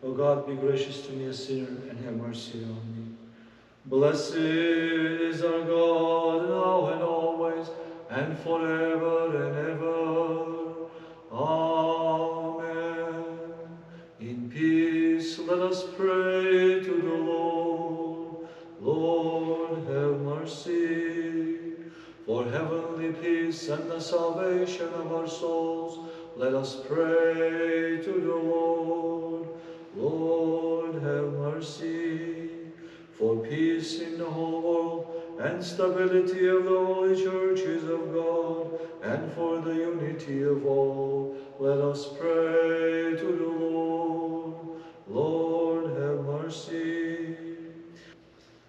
O God, be gracious to me, a sinner, and have mercy on me. Blessed is our God, now and always, and forever and ever. Amen. In peace, let us pray to the Lord. Lord, have mercy. For heavenly peace and the salvation of our souls, let us pray to the Lord. Lord, have mercy. For peace in the whole world and stability of the holy churches of God, and for the unity of all, let us pray to the Lord. Lord, have mercy.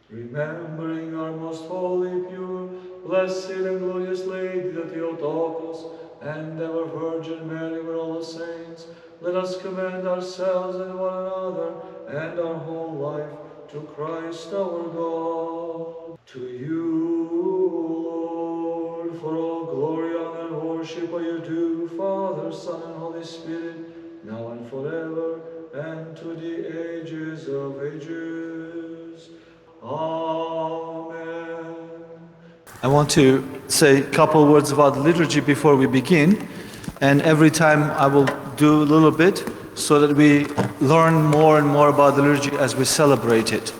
Remembering our most holy, pure, blessed and glorious Lady, the Theotokos, and ever Virgin Mary with all the saints, let us commend ourselves and one another and our whole life to Christ our God. To you, Lord, for all glory, honor, and worship are you due, Father, Son, and Holy Spirit, now and forever, and to the ages of ages. Amen. I want to say a couple words about the liturgy before we begin, and every time I will do a little bit so that we learn more and more about the liturgy as we celebrate it.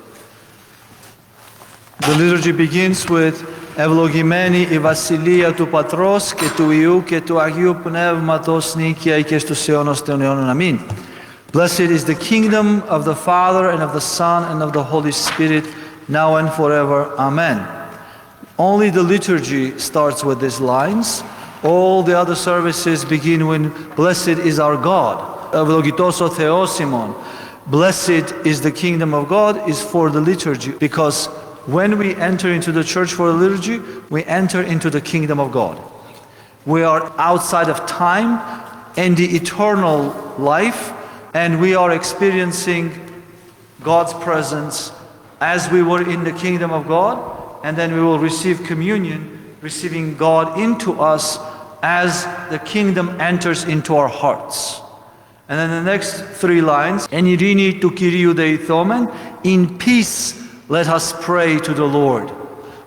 The liturgy begins with Ευλογημένη η βασιλεία του Πατρός και του Υιού και του Αγίου Πνεύματος νίκαια και στους αιώνας των αιώνων. Αμήν. Blessed is the kingdom of the Father and of the Son and of the Holy Spirit, now and forever. Amen. Only the liturgy starts with these lines. All the other services begin with Blessed is our God. Ευλογητός ο Θεός ημών. Blessed is the kingdom of God is for the liturgy, because when we enter into the church for the liturgy, we enter into the kingdom of God. We are outside of time and the eternal life, and we are experiencing God's presence as we were in the kingdom of God, and then we will receive communion, receiving God into us as the kingdom enters into our hearts. And then the next three lines, En ειρήνη του Κυρίου δεηθόμεν, in peace let us pray to the Lord.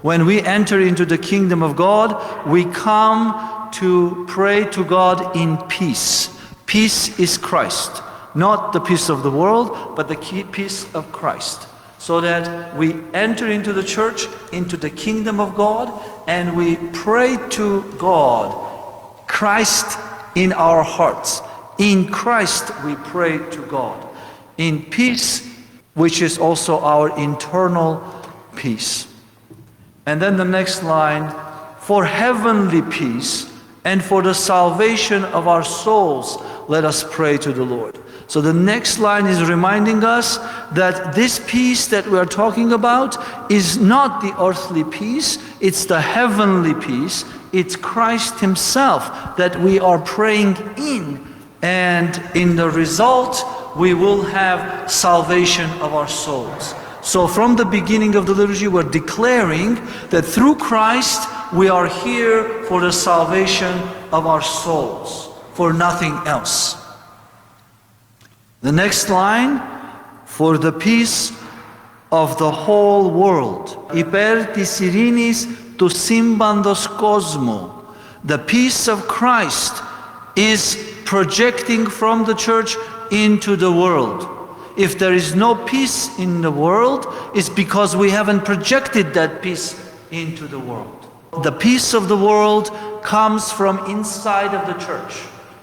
When we enter into the kingdom of God, we come to pray to God in peace. Peace is Christ, not the peace of the world, but the peace of Christ. So that we enter into the church, into the kingdom of God, and we pray to God, Christ in our hearts. In Christ we pray to God. In peace, which is also our internal peace. And then the next line, for heavenly peace and for the salvation of our souls, let us pray to the Lord. So the next line is reminding us that this peace that we are talking about is not the earthly peace, it's the heavenly peace. It's Christ Himself that we are praying in, and in the result, we will have salvation of our souls. So from the beginning of the liturgy, we're declaring that through Christ, we are here for the salvation of our souls, for nothing else. The next line, for the peace of the whole world. Υπέρ της ειρήνης του σύμπαντος κόσμου. The peace of Christ is projecting from the church into the world. If there is no peace in the world, it's because we haven't projected that peace into the world. The peace of the world comes from inside of the church,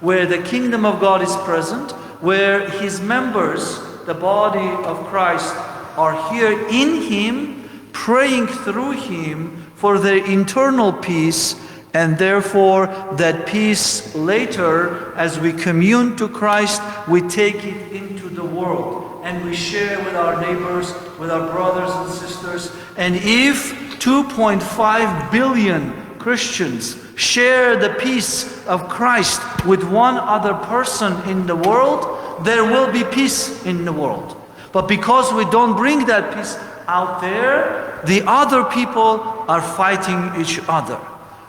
where the kingdom of God is present, where His members, the body of Christ, are here in Him, praying through Him for their internal peace, and therefore that peace later, as we commune to Christ, we take it into the world, and we share with our neighbors, with our brothers and sisters. And if 2.5 billion Christians share the peace of Christ with one other person in the world, there will be peace in the world. But because we don't bring that peace out there, the other people are fighting each other.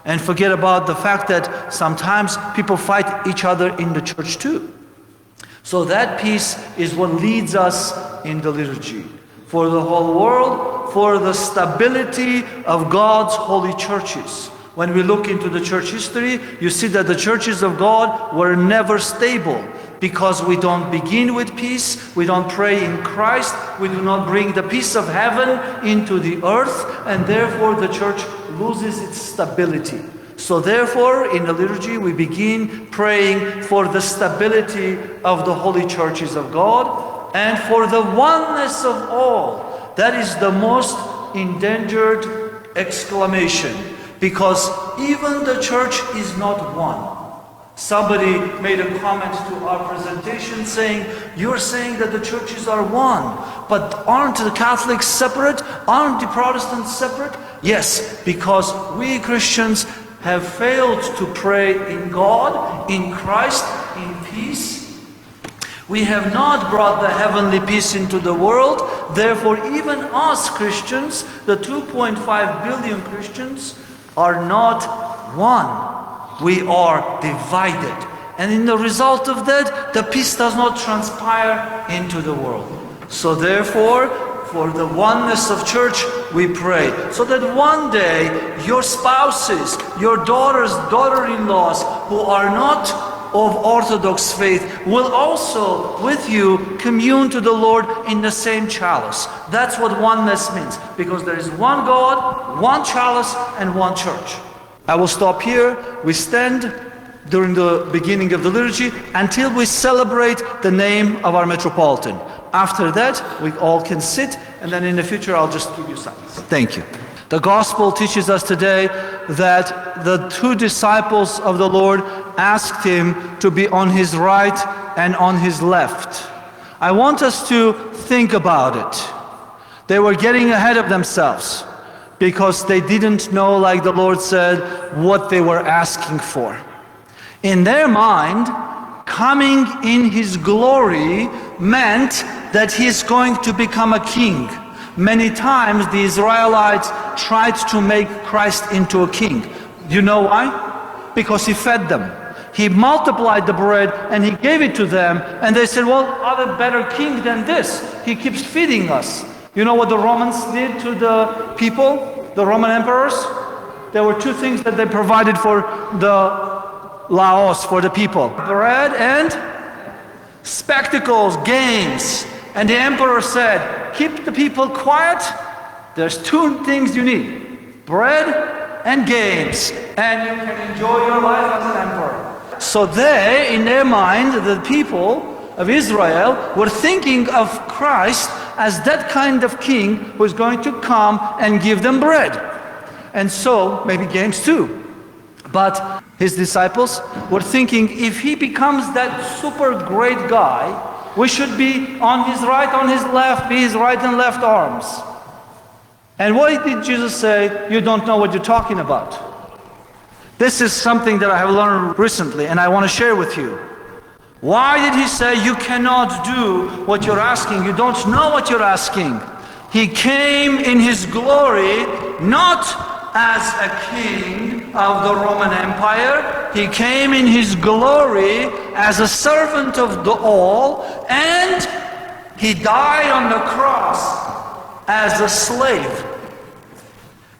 And forget about the fact that sometimes people fight each other in the church too. So that peace is what leads us in the liturgy. For the whole world, for the stability of God's holy churches. When we look into the church history, you see that the churches of God were never stable because we don't begin with peace, we don't pray in Christ, we do not bring the peace of heaven into the earth, and therefore the church loses its stability. So therefore, in the liturgy, we begin praying for the stability of the holy churches of God and for the oneness of all. That is the most endangered exclamation, because even the church is not one. Somebody made a comment to our presentation saying, you're saying that the churches are one, but aren't the Catholics separate? Aren't the Protestants separate? Yes, because we Christians have failed to pray in God, in Christ, in peace. We have not brought the heavenly peace into the world. Therefore, even us Christians, the 2.5 billion Christians, are not one. We are divided. And in the result of that, the peace does not transpire into the world. So therefore, for the oneness of church, we pray. So that one day, your spouses, your daughters, daughter-in-laws, who are not of Orthodox faith, will also, with you, commune to the Lord in the same chalice. That's what oneness means. Because there is one God, one chalice, and one church. I will stop here. We stand during the beginning of the liturgy until we celebrate the name of our Metropolitan. After that, we all can sit, and then in the future I'll just give you silence. Thank you. The Gospel teaches us today that the two disciples of the Lord asked him to be on his right and on his left. I want us to think about it. They were getting ahead of themselves, because they didn't know, like the Lord said, what they were asking for. In their mind, coming in his glory meant that he is going to become a king. Many times the Israelites tried to make Christ into a king. Do you know why? Because he fed them. He multiplied the bread and he gave it to them, and they said, well, other better king than this. He keeps feeding us. You know what the Romans did to the people, the Roman emperors? There were two things that they provided for the laos, for the people. Bread and spectacles, games. And the emperor said, keep the people quiet. There's two things you need. Bread and games. And you can enjoy your life as an emperor. So they, in their mind, the people of Israel, were thinking of Christ as that kind of king who is going to come and give them bread. And so, maybe games too. But his disciples were thinking, if he becomes that super great guy, we should be on his right, on his left, be his right and left arms. And what did Jesus say? You don't know what you're talking about. This is something that I have learned recently, and I want to share with you. Why did he say you cannot do what you're asking? You don't know what you're asking. He came in his glory, not as a king of the Roman Empire. He came in his glory as a servant of the all, and he died on the cross as a slave.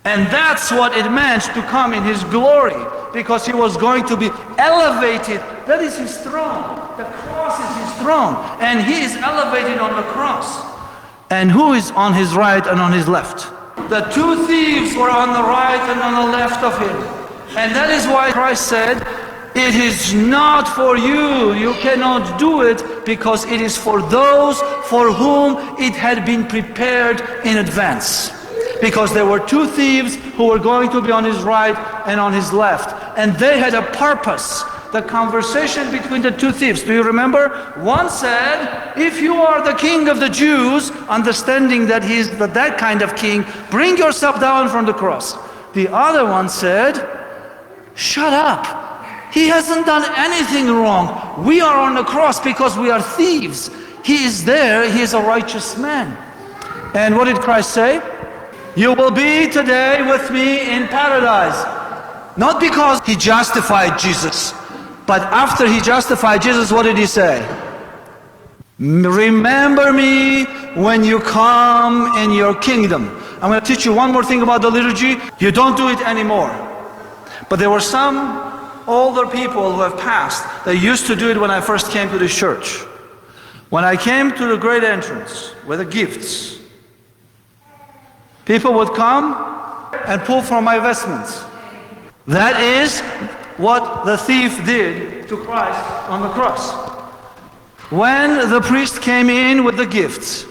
And that's what it meant to come in his glory, because he was going to be elevated. That is his throne. The cross is his throne, and he is elevated on the cross. And who is on his right and on his left? The two thieves were on the right and on the left of him. And that is why Christ said, it is not for you, you cannot do it, because it is for those for whom it had been prepared in advance. Because there were two thieves who were going to be on his right and on his left. And they had a purpose. The conversation between the two thieves, do you remember? One said, if you are the king of the Jews, understanding that he is that kind of king, bring yourself down from the cross. The other one said, shut up. He hasn't done anything wrong. We are on the cross because we are thieves. He is there, he is a righteous man. And what did Christ say? You will be today with me in paradise. Not because he justified Jesus, but after he justified Jesus, what did he say? Remember me when you come in your kingdom. I'm going to teach you one more thing about the liturgy. You don't do it anymore. But there were some older people who have passed. They used to do it when I first came to this church. When I came to the great entrance with the gifts, people would come and pull from my vestments. That is what the thief did to Christ on the cross. When the priest came in with the gifts,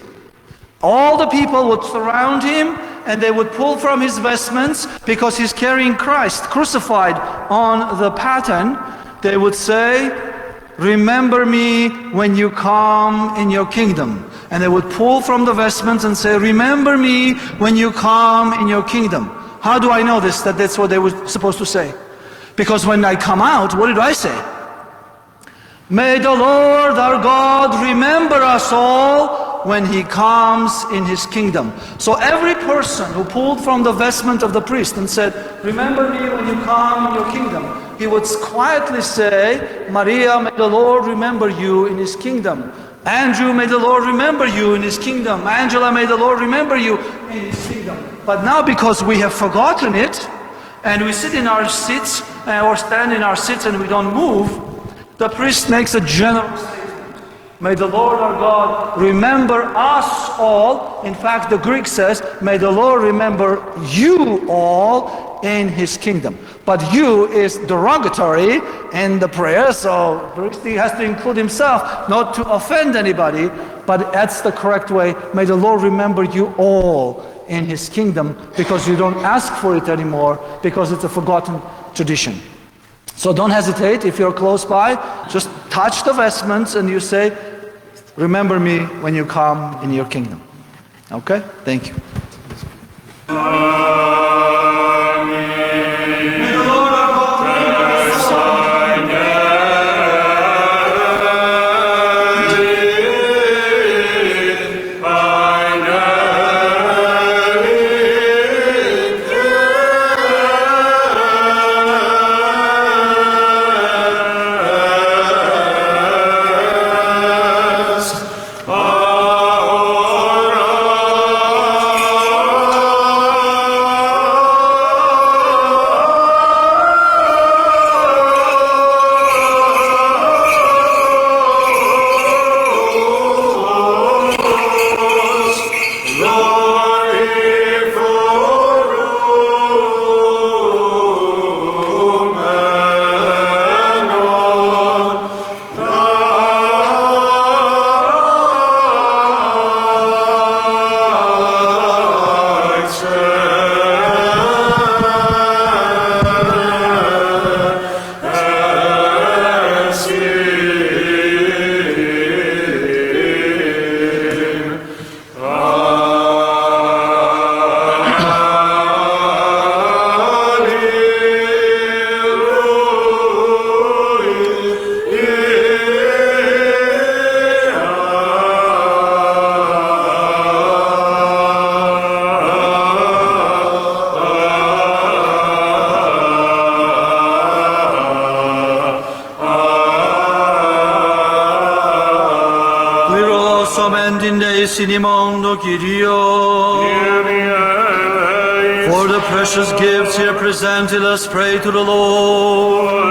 all the people would surround him and they would pull from his vestments because he's carrying Christ crucified on the pattern. They would say, remember me when you come in your kingdom. And they would pull from the vestments and say, remember me when you come in your kingdom. How do I know this, that that's what they were supposed to say? Because when I come out, what did I say? May the Lord our God remember us all when he comes in his kingdom. So every person who pulled from the vestment of the priest and said, remember me when you come in your kingdom, he would quietly say, Maria, may the Lord remember you in his kingdom. Andrew, may the Lord remember you in his kingdom. Angela, may the Lord remember you in his kingdom. But now because we have forgotten it, and we sit in our seats, or stand in our seats and we don't move, the priest makes a general statement. May the Lord our God remember us all. In fact, the Greek says, may the Lord remember you all in his kingdom. But you is derogatory in the prayer, so the priest has to include himself, not to offend anybody, but that's the correct way. May the Lord remember you all in his kingdom, because you don't ask for it anymore, because it's a forgotten tradition. So don't hesitate. If you're close by, just touch the vestments and you say, remember me when you come in your kingdom. Okay? Thank you. For the precious gifts here presented, let's pray to the Lord.